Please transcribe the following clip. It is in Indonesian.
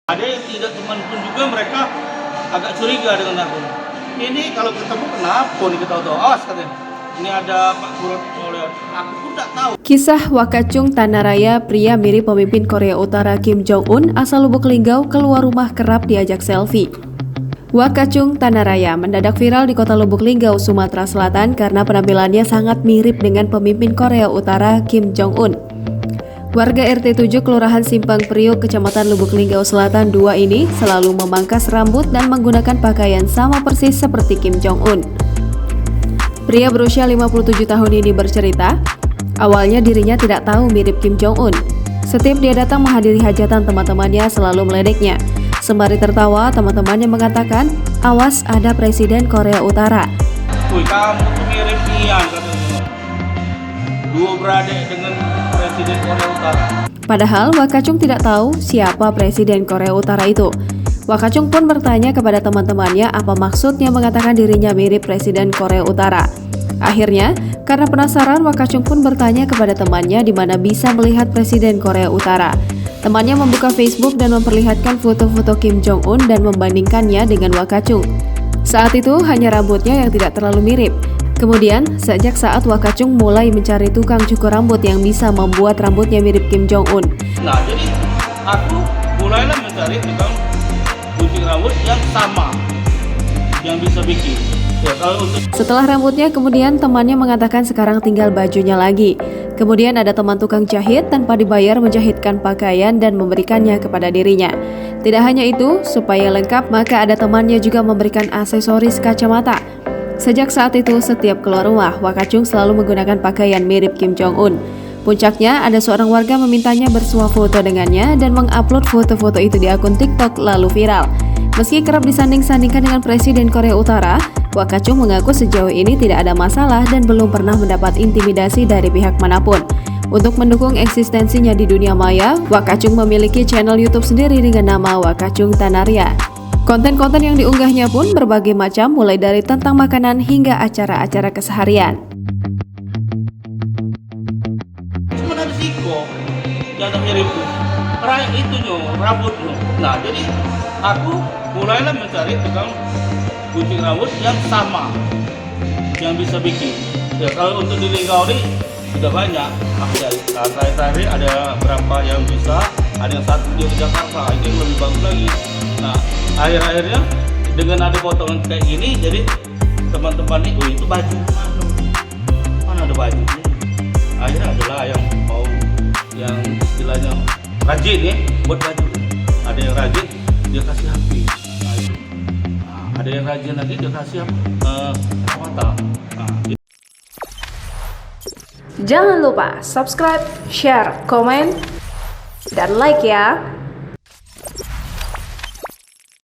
Ada yang tidak teman pun juga mereka agak curiga dengan aku. Ini kalau ketemu kenapa nih kita tahu awas katanya. Ini ada Pak Kurat oleh aku pun tak tahu. Kisah Wakachung Tanaraya, pria mirip pemimpin Korea Utara Kim Jong-un asal Lubuk Linggau keluar rumah kerap diajak selfie. Wakachung Tanaraya mendadak viral di kota Lubuk Linggau, Sumatera Selatan karena penampilannya sangat mirip dengan pemimpin Korea Utara Kim Jong-un. Warga RT 7 Kelurahan Simpang Priok, Kecamatan Lubuk Linggau Selatan 2 ini selalu memangkas rambut dan menggunakan pakaian sama persis seperti Kim Jong-un. Pria berusia 57 tahun ini bercerita, awalnya dirinya tidak tahu mirip Kim Jong-un. Setiap dia datang menghadiri hajatan teman-temannya selalu meledeknya. Sembari tertawa, teman-temannya mengatakan, awas ada Presiden Korea Utara. Wih, kamu tuh mirip Ian katanya. Dua beradik dengan Presiden Korea Utara. Padahal Wakachung tidak tahu siapa Presiden Korea Utara itu. Wakachung pun bertanya kepada teman-temannya apa maksudnya mengatakan dirinya mirip Presiden Korea Utara. Akhirnya, karena penasaran, Wakachung pun bertanya kepada temannya di mana bisa melihat Presiden Korea Utara. Temannya membuka Facebook dan memperlihatkan foto-foto Kim Jong-un dan membandingkannya dengan Wakachung. Saat itu hanya rambutnya yang tidak terlalu mirip. Kemudian, sejak saat Wakachung mulai mencari tukang cukur rambut yang bisa membuat rambutnya mirip Kim Jong-un. Nah, jadi aku mulailah mencari tukang gunting rambut yang sama, yang bisa bikin. Ya, kalau untuk Setelah rambutnya, kemudian temannya mengatakan sekarang tinggal bajunya lagi. Kemudian ada teman tukang jahit tanpa dibayar menjahitkan pakaian dan memberikannya kepada dirinya. Tidak hanya itu, supaya lengkap maka ada temannya juga memberikan aksesoris kacamata. Sejak saat itu, setiap keluar rumah, Wakachung selalu menggunakan pakaian mirip Kim Jong-un. Puncaknya, ada seorang warga memintanya bersuah foto dengannya dan mengupload foto-foto itu di akun TikTok lalu viral. Meski kerap disanding-sandingkan dengan Presiden Korea Utara, Wakachung mengaku sejauh ini tidak ada masalah dan belum pernah mendapat intimidasi dari pihak manapun. Untuk mendukung eksistensinya di dunia maya, Wakachung memiliki channel YouTube sendiri dengan nama Wakachung Tanaraya. Konten-konten yang diunggahnya pun berbagai macam, mulai dari tentang makanan hingga acara-acara keseharian. cuma ada siko yang mirip itu rambutnya. Nah, jadi aku mulailah mencari tukang gunting rambut yang sama, yang bisa bikin. Ya, kalau untuk di Linggau ini sudah banyak. Terakhir ada berapa yang bisa, ada yang satu di Jakarta, ini lebih bagus lagi. Nah, akhir-akhirnya dengan ada potongan kayak gini, jadi teman-teman ini, oh itu baju mana ada baju? Akhirnya adalah yang mau, yang istilahnya rajin ya buat baju. Ada yang rajin dia kasih HP. Ada yang rajin lagi dia kasih kacamata. Jangan lupa subscribe, share, komen, dan like ya.